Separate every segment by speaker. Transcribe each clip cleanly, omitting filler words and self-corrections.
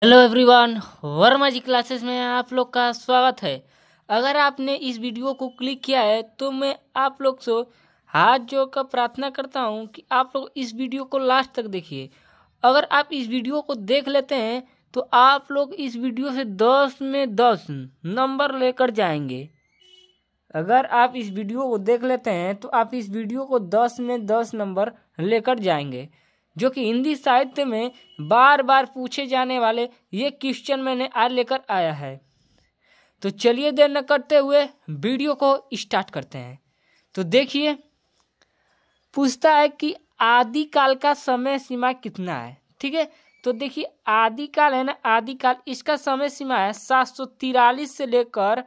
Speaker 1: Hello everyone, Verma जी classes में आप लोग का स्वागत है। अगर आपने इस वीडियो को क्लिक किया है तो मैं आप लोग से हाथ जोड़कर प्रार्थना करता हूं कि आप लोग इस वीडियो को लास्ट तक देखिए। अगर आप इस वीडियो को देख लेते हैं तो आप लोग इस वीडियो से 10 में 10 नंबर लेकर जाएंगे। अगर आप इस वीडियो को देख लेते हैं तो आप इस वीडियो को 10 में 10 नंबर लेकर जाएंगे, जो कि हिंदी साहित्य में बार बार पूछे जाने वाले ये क्वेश्चन मैंने आज लेकर आया है। तो चलिए देर न करते हुए वीडियो को स्टार्ट करते हैं। तो देखिए, पूछता है कि आदिकाल का समय सीमा कितना है। ठीक है, तो देखिए आदिकाल है ना, आदिकाल इसका समय सीमा है 743 से लेकर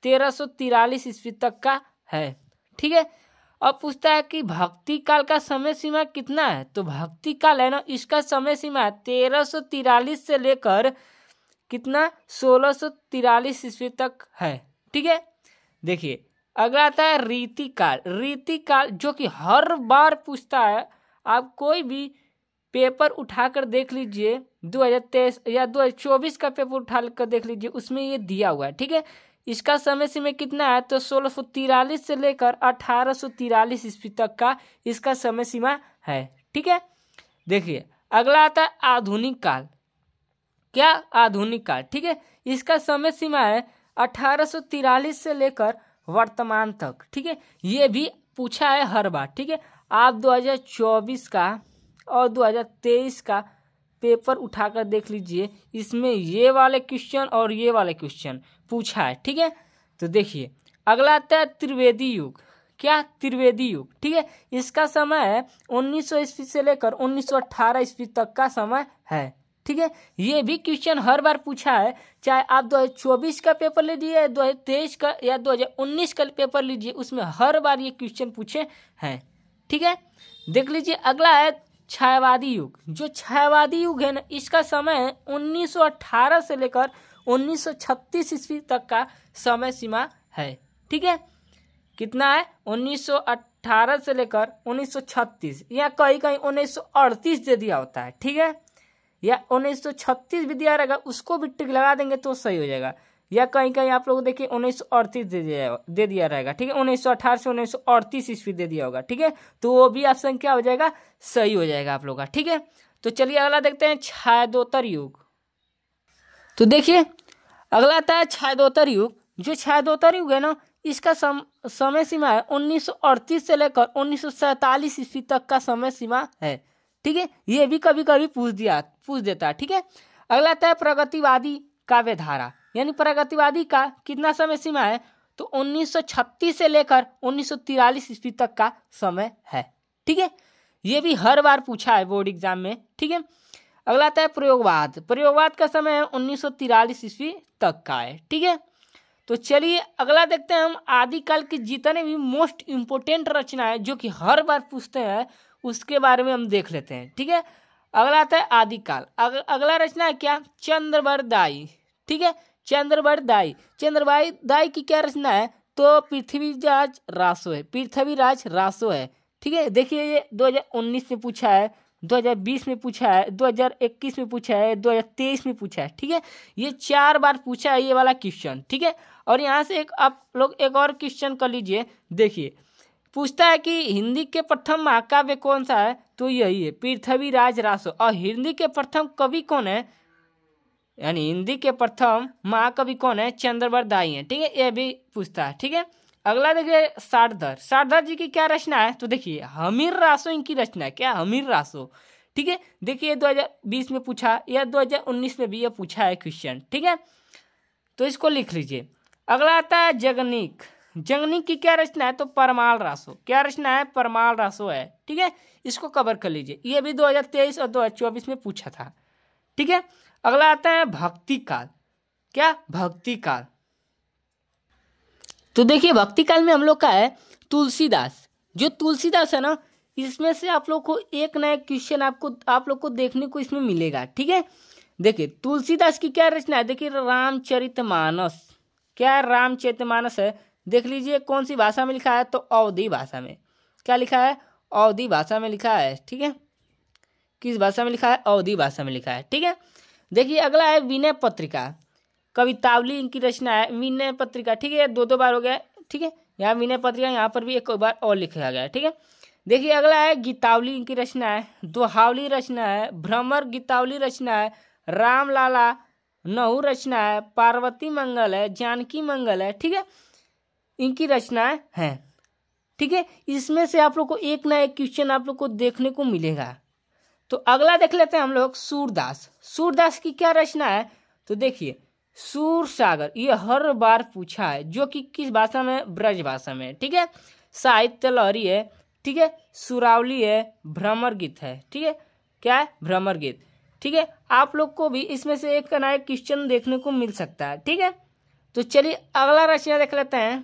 Speaker 1: 1343 ईस्वी तक का है। ठीक है, अब पूछता है कि भक्ति काल का समय सीमा कितना है। तो भक्ति काल है ना, इसका समय सीमा है 1343 से लेकर कितना 1643 ईस्वी तक है। ठीक है, देखिए अगला आता है रीति काल। रीति काल जो कि हर बार पूछता है, आप कोई भी पेपर उठाकर देख लीजिए, 2023 या 2024 का पेपर उठा कर देख लीजिए, उसमें ये दिया हुआ है। ठीक है, इसका समय सीमा कितना है तो 1643 से लेकर 1843 ईस्वी तक का इसका समय सीमा है। ठीक है, देखिए अगला आता है आधुनिक काल। क्या? आधुनिक काल। ठीक है, इसका समय सीमा है 1843 से लेकर वर्तमान तक। ठीक है, ये भी पूछा है हर बार। ठीक है, आप 2024 का और 2023 का पेपर उठाकर देख लीजिए, इसमें ये वाले क्वेश्चन और ये वाले क्वेश्चन पूछा है। ठीक है, तो देखिए अगला आता है त्रिवेदी युग। क्या? त्रिवेदी युग। ठीक है, इसका समय है 1900 ईस्वी से लेकर 1918 ईस्वी तक का समय है। ठीक है, ये भी क्वेश्चन हर बार पूछा है, चाहे आप 2024 का पेपर लीजिए, 2023 का या 2019 का पेपर लीजिए, उसमें हर बार ये क्वेश्चन पूछे हैं। ठीक है, देख लीजिए अगला है छायावादी युग। जो छायावादी युग है ना, इसका समय है 1918 से लेकर 1936 ईस्वी तक का समय सीमा है। ठीक है, कितना है 1918 से लेकर 1936, या कहीं कहीं 1938 दे दिया होता है। ठीक है, या 1936 भी दिया रहेगा, उसको भी टिक लगा देंगे तो सही हो जाएगा, या कहीं कहीं आप लोग देखिए 1938 दे दिया रहेगा। ठीक है, 1918 से 1938 ईस्वी दे दिया होगा। ठीक है, तो वो भी ऑप्शन क्या हो जाएगा, सही हो जाएगा आप लोग का। ठीक है, तो चलिए अगला देखते हैं छायादोत्तर युग। तो देखिए अगला आता है छायादोत्तर युग। जो छायादोत्तर युग है ना, इसका समय सीमा है 1938 से लेकर 1947 ईस्वी तक का समय सीमा है। ठीक है, ये भी कभी कभी पूछ देता है। ठीक है, अगला आता है प्रगतिवादी काव्य धारा, यानी प्रगतिवादी का कितना समय सीमा है तो 1936 से लेकर 1943 ईस्वी तक का समय है। ठीक है, ये भी हर बार पूछा है बोर्ड एग्जाम में। ठीक है, अगला आता है प्रयोगवाद। प्रयोगवाद का समय है 1943 ईस्वी तक का है। ठीक है, तो चलिए अगला देखते हैं हम आदिकाल की जितने भी मोस्ट इम्पोर्टेंट रचना है जो कि हर बार पूछते हैं, उसके बारे में हम देख लेते हैं। ठीक है, अगला आता है आदिकाल। अगला रचना है क्या, चंद्रवरदाई। ठीक है, चंद्रवरदाई। चंद्रवरदाई की क्या रचना है तो पृथ्वीराज रासो है। पृथ्वीराज रासो है। ठीक है, देखिए ये 2019 में पूछा है, 2020 में पूछा है, 2021 में पूछा है, 2023 में पूछा है। ठीक है, ये 4 बार पूछा है ये वाला क्वेश्चन। ठीक है, और यहाँ से एक आप लोग एक और क्वेश्चन कर लीजिए। देखिए पूछता है कि हिंदी के प्रथम महाकाव्य कौन सा है तो यही है पृथ्वीराज रासो। और हिंदी के प्रथम कवि कौन है, यानी हिंदी के प्रथम महाकवि कौन है, चंद्रवरदाई है। ठीक है, ये भी पूछता है। ठीक है, अगला देखिए सारधर। सारधर जी की क्या रचना है तो देखिए हमीर रासो इनकी रचना है। क्या? हमीर रासो। ठीक है, देखिए 2020 में पूछा या 2019 में भी ये पूछा है क्वेश्चन। ठीक है, तो इसको लिख लीजिए। अगला आता है जगनीक। जगनीक की क्या रचना है तो परमाल रासो। क्या रचना है, परमाल रासो है। ठीक है, इसको कवर कर लीजिए, ये भी 2023 और 2024 में पूछा था। ठीक है, अगला आता है भक्ति काल। क्या? भक्ति काल। तो देखिए भक्ति काल में हम लोग का है तुलसीदास। जो तुलसीदास है ना, इसमें से आप लोग को एक नया क्वेश्चन आप लोग को देखने को इसमें मिलेगा। ठीक है, देखिए तुलसीदास की क्या रचना है, देखिए रामचरितमानस। क्या? रामचरितमानस है। देख लीजिए कौन सी भाषा में लिखा है तो अवधी भाषा में। क्या लिखा है? अवधी भाषा में लिखा है। ठीक है, किस भाषा में लिखा है? अवधी भाषा में लिखा है। ठीक है, देखिए अगला है विनय पत्रिका, कवितावली इनकी रचना है विनय पत्रिका, ठीक है, दो बार हो गया, ठीक है, यहाँ विनय पत्रिका, यहाँ पर भी एक बार और लिखा गया है, ठीक है। देखिए अगला है गीतावली इनकी रचना है, दोहावली रचना है, भ्रमर गीतावली रचना है, राम लाला नहु रचना है, पार्वती मंगल है, जानकी मंगल है, ठीक है, इनकी रचनाएं हैं, ठीक है। इसमें से आप लोग को एक ना एक क्वेश्चन आप लोग को देखने को मिलेगा। तो अगला देख लेते हैं हम लोग सूरदास। सूरदास की क्या रचना है, तो देखिए सूर सागर, ये हर बार पूछा है, जो कि किस भाषा में, ब्रज भाषा में, ठीक है। साहित्य लहरी है, ठीक है, सुरावली है, भ्रमर गीत है, ठीक है, क्या है, भ्रमर गीत, ठीक है। आप लोग को भी इसमें से एक ना एक क्वेश्चन देखने को मिल सकता है, ठीक है। तो चलिए अगला रचना देख लेते हैं।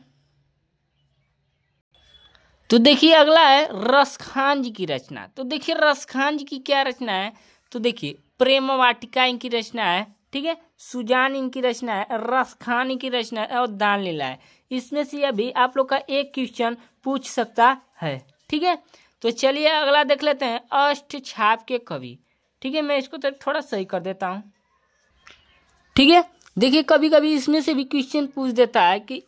Speaker 1: तो देखिए अगला है रसखान जी की रचना। तो देखिए रसखान जी की क्या रचना है, तो देखिए प्रेम वाटिका इनकी रचना है, ठीक है, सुजान इनकी रचना है, रसखान इनकी रचना है और दान लीला है। इसमें से अभी आप लोग का एक क्वेश्चन पूछ सकता है, ठीक है। तो चलिए अगला देख लेते हैं अष्ट छाप के कवि, ठीक है। मैं इसको तो थोड़ा सही कर देता हूँ, ठीक है। देखिए कभी कभी इसमें से भी क्वेश्चन पूछ देता है कि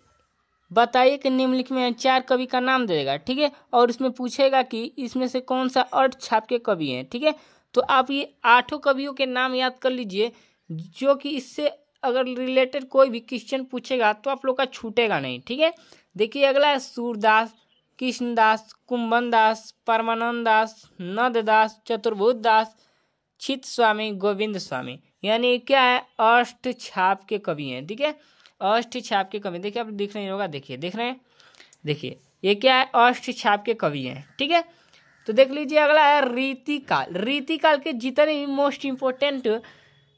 Speaker 1: बताइए कि निम्नलिखित में 4 कवि का नाम दे देगा, ठीक है, और इसमें पूछेगा कि इसमें से कौन सा अष्ट छाप के कवि हैं, ठीक है। तो आप ये 8 कवियों के नाम याद कर लीजिए, जो कि इससे अगर रिलेटेड कोई भी क्वेश्चन पूछेगा तो आप लोग का छूटेगा नहीं, ठीक है। देखिए अगला है सूरदास, कृष्णदास, कुंभन दास, परमानंद दास, नंददास, चतुर्भुज दास, चित स्वामी, गोविंद स्वामी, यानी क्या है, अष्ट छाप के कवि हैं, ठीक है, अष्ट छाप के कवि। देखिए आप दिख रहे होगा, देखिए देख रहे हैं, देखिए ये क्या है, अष्ट छाप के कवि हैं, ठीक है। तो देख लीजिए अगला है रीतिकाल। रीतिकाल के जितने भी मोस्ट इम्पोर्टेंट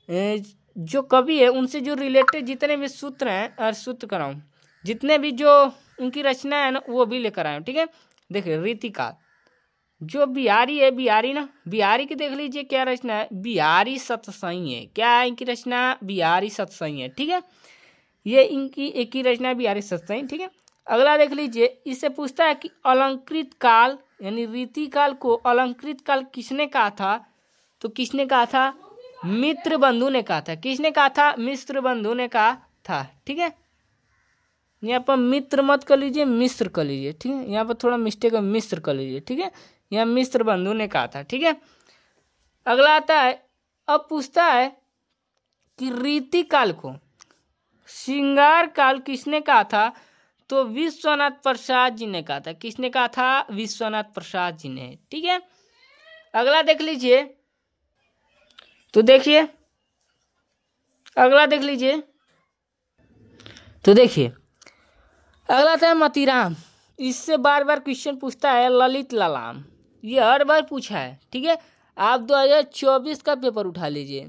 Speaker 1: जो कवि है उनसे जो रिलेटेड जितने भी सूत्र हैं, और सूत्र कराऊँ, जितने भी जो उनकी रचना है ना वो भी लेकर आए, ठीक है। देखिए रीतिकाल, जो बिहारी है, बिहारी ना, बिहारी की देख लीजिए क्या रचना है, बिहारी सतसई है, क्या है इनकी रचना, बिहारी सतसई है, ठीक है। ये इनकी एक ही रचना है, बिहारी सतसई, ठीक है। अगला देख लीजिए, इससे पूछता है कि अलंकृत काल यानी रीति काल को अलंकृत काल किसने कहा था, तो किसने कहा था, मित्र बंधु ने कहा था। किसने कहा था, मित्र बंधु ने कहा था, ठीक है। यहाँ पर मित्र मत कर लीजिए, मिश्र कर लीजिए, ठीक है, यहाँ पर थोड़ा मिस्टेक है, मिश्र कर लीजिए, ठीक है, यहाँ मित्र बंधु ने कहा था, ठीक है। अगला आता है, अब पूछता है कि रीति काल को श्रृंगार काल किसने कहा था, तो विश्वनाथ प्रसाद जी ने कहा था। किसने कहा था, विश्वनाथ प्रसाद जी ने, ठीक है। अगला देख लीजिए, तो देखिए अगला देख लीजिए, तो देखिए अगला था मतीराम। इससे बार बार क्वेश्चन पूछता है ललित लालाम, ये हर बार पूछा है, ठीक है। आप 2024 का पेपर उठा लीजिए,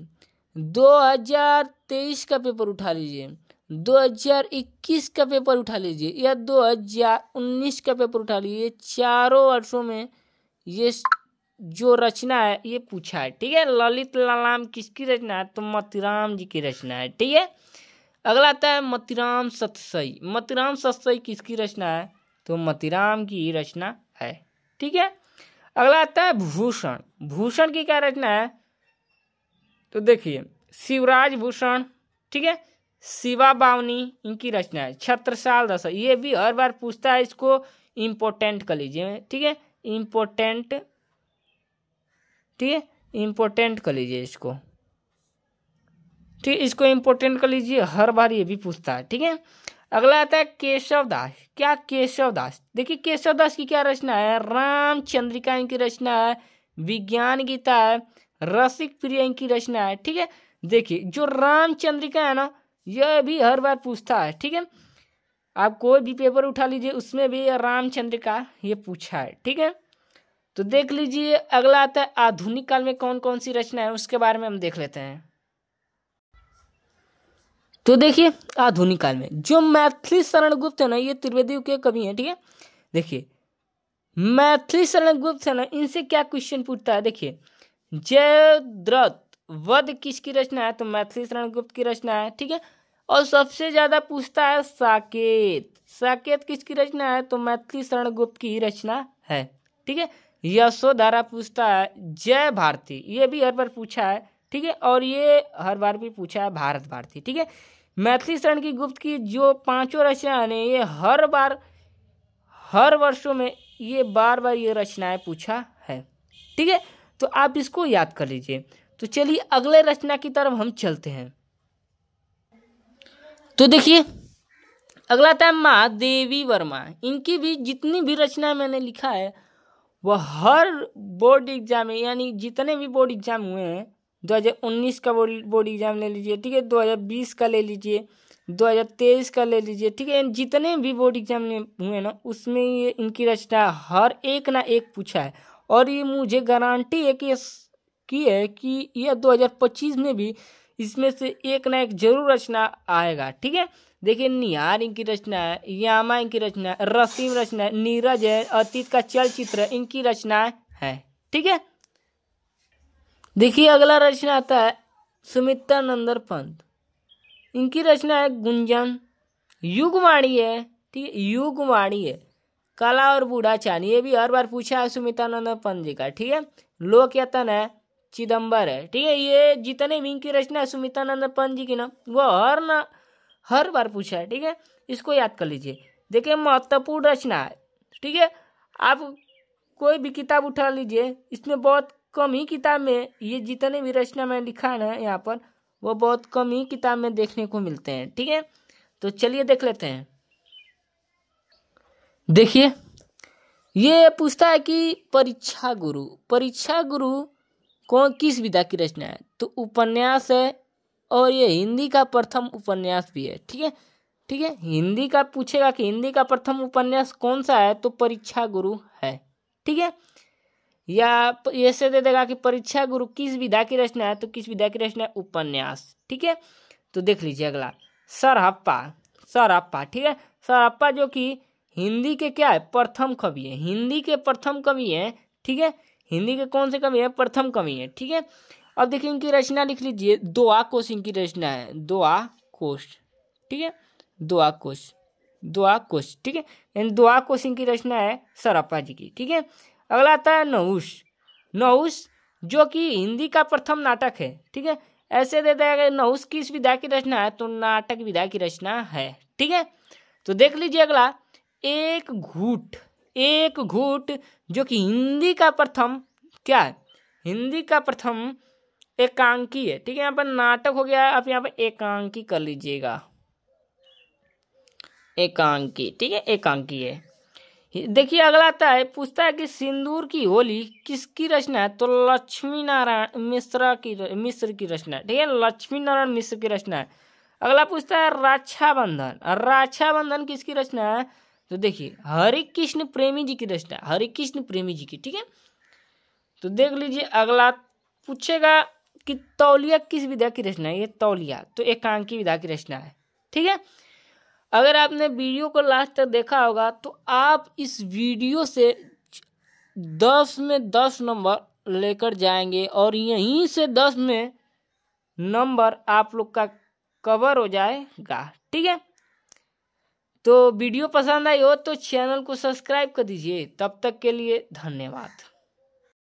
Speaker 1: 2023 का पेपर उठा लीजिए, 2021 का पेपर उठा लीजिए या 2019 का पेपर उठा लीजिए, चारों वर्षों में ये जो रचना है ये पूछा है, ठीक है। ललित लालाम किसकी रचना है, तो मतीराम जी की रचना है, ठीक है। अगला आता है मतीराम सतसई। मतीराम सतसई किसकी रचना है, तो मतीराम की रचना है, ठीक है। अगला आता है भूषण। भूषण की क्या रचना है, तो देखिए शिवराज भूषण, ठीक है, शिवा बावनी इनकी रचना है। छत्रसाल दस, ये भी हर बार पूछता है, इसको इम्पोर्टेंट कर लीजिए, ठीक है, इम्पोर्टेंट, ठीक है, इम्पोर्टेंट कर लीजिए इसको, ठीक, इसको इम्पोर्टेंट कर लीजिए, हर बार ये भी पूछता है, ठीक है। अगला आता है केशव दास। क्या, केशव दास। देखिए केशव दास की क्या रचना है, रामचंद्रिका इनकी रचना है, विज्ञान गीता है, रसिक प्रिय इनकी रचना है, ठीक है। देखिए जो रामचंद्रिका है ना, यह भी हर बार पूछता है, ठीक है। आप कोई भी पेपर उठा लीजिए उसमें भी रामचंद्रिका ये पूछा है, ठीक है। तो देख लीजिए अगला आता है आधुनिक काल में कौन कौन सी रचना है, उसके बारे में हम देख लेते हैं। तो देखिए आधुनिक काल में जो मैथिली शरण गुप्त है ना, ये त्रिवेदी के कवि हैं, ठीक है। देखिए मैथिली शरण गुप्त है ना, इनसे क्या क्वेश्चन पूछता है, देखिए जयद्रथ वध किसकी रचना है, तो मैथिली शरण गुप्त की रचना है, ठीक है। और सबसे ज्यादा पूछता है साकेत। साकेत किसकी रचना है, तो मैथिली शरण गुप्त की रचना है, ठीक है। यशोधरा पूछता है, जय भारती, ये भी हर बार पूछा है, ठीक है। और ये हर बार भी पूछा है भारत भारती, ठीक है। मैथिली शरण की गुप्त की जो 5 रचनाएं ने ये हर वर्षों में ये बार बार ये रचनाएं पूछा है, ठीक है। तो आप इसको याद कर लीजिए। तो चलिए अगले रचना की तरफ हम चलते हैं। तो देखिए अगला था महादेवी वर्मा। इनकी भी जितनी भी रचना मैंने लिखा है वह हर बोर्ड एग्जाम में, यानी जितने भी बोर्ड एग्जाम हुए हैं, 2019 का बोर्ड एग्जाम ले लीजिए, ठीक है, 2020 का ले लीजिए, 2023 का ले लीजिए, ठीक है, जितने भी बोर्ड एग्जाम में हुए ना उसमें ये इनकी रचना हर एक ना एक पूछा है। और ये मुझे गारंटी है कि यह 2025 में भी इसमें से एक ना एक जरूर रचना आएगा, ठीक है। देखिए निहार इनकी रचना है, यामा इनकी रचना है, रसीम रचना है, नीरज है, अतीत का चलचित्र इनकी रचनाएं है, ठीक है। देखिए अगला रचना आता है सुमित्रा नंदन पंत। इनकी रचना है गुंजन। युगवाणी है, ठीक है, युगवाणी है। काला और बूढ़ा चांद ये भी हर बार पूछा है सुमित्रा नंदन पंत जी का, ठीक है। लोक यतन है, चिदम्बर है, ठीक है। ये जितने भी इनकी रचना है सुमित्रा नंदन पंत जी की ना वो हर बार पूछा है, ठीक है। इसको याद कर लीजिए। देखिए महत्वपूर्ण रचना है, ठीक है। आप कोई भी किताब उठा लीजिए, इसमें बहुत कम ही किताब में ये जितने भी रचना में लिखा है ना यहाँ पर वो बहुत कम ही किताब में देखने को मिलते हैं, ठीक है। तो चलिए देख लेते हैं। देखिए ये पूछता है कि परीक्षा गुरु कौन किस विधा की रचना है। तो उपन्यास है और ये हिंदी का प्रथम उपन्यास भी है, ठीक है, ठीक है। हिंदी का पूछेगा कि हिंदी का प्रथम उपन्यास कौन सा है तो परीक्षा गुरु है, ठीक है। या ऐसे दे देगा कि परीक्षा गुरु किस विधा की रचना है तो किस विधा की रचना है उपन्यास, ठीक है। तो देख लीजिए अगला सरहप्पा, ठीक है। सरहप्पा जो कि हिंदी के क्या है प्रथम कवि है, हिंदी के प्रथम कवि है, ठीक है। हिंदी के कौन से कवि है प्रथम कवि है, ठीक है। अब देखिए इनकी रचना लिख लीजिए, दोहा कोश इनकी रचना है, दोहा कोश, ठीक है, दोहा कोश, ठीक है। इन दोहा कोश इनकी रचना है सरहप्पा जी की, ठीक है। अगला आता है नहुष जो कि हिंदी का प्रथम नाटक है, ठीक है। ऐसे दे देगा नहुष किस विधा की रचना है तो नाटक विधा की रचना है, ठीक है। तो देख लीजिए अगला एक घूट जो कि हिंदी का प्रथम क्या है, हिंदी का प्रथम एकांकी है, ठीक है। यहाँ पर नाटक हो गया, आप यहाँ पर एकांकी कर लीजिएगा, एकांकी, ठीक है, एकांकी है। देखिए अगला आता है, पूछता है कि सिंदूर की होली किसकी रचना है तो लक्ष्मी नारायण मिश्र की रचना है, ठीक है, लक्ष्मी नारायण मिश्र की रचना है। अगला पूछता है रक्षाबंधन किसकी रचना है तो देखिए हरिकृष्ण प्रेमी जी की रचना, हरिकृष्ण प्रेमी जी की, ठीक है। तो देख लीजिए अगला पूछेगा कि तौलिया किस विधा की रचना है, ये तौलिया तो एकांकी विधा की रचना है, ठीक है। अगर आपने वीडियो को लास्ट तक देखा होगा तो आप इस वीडियो से 10 में 10 नंबर लेकर जाएंगे और यहीं से 10 में नंबर आप लोग का कवर हो जाएगा, ठीक है। तो वीडियो पसंद आई हो तो चैनल को सब्सक्राइब कर दीजिए। तब तक के लिए धन्यवाद।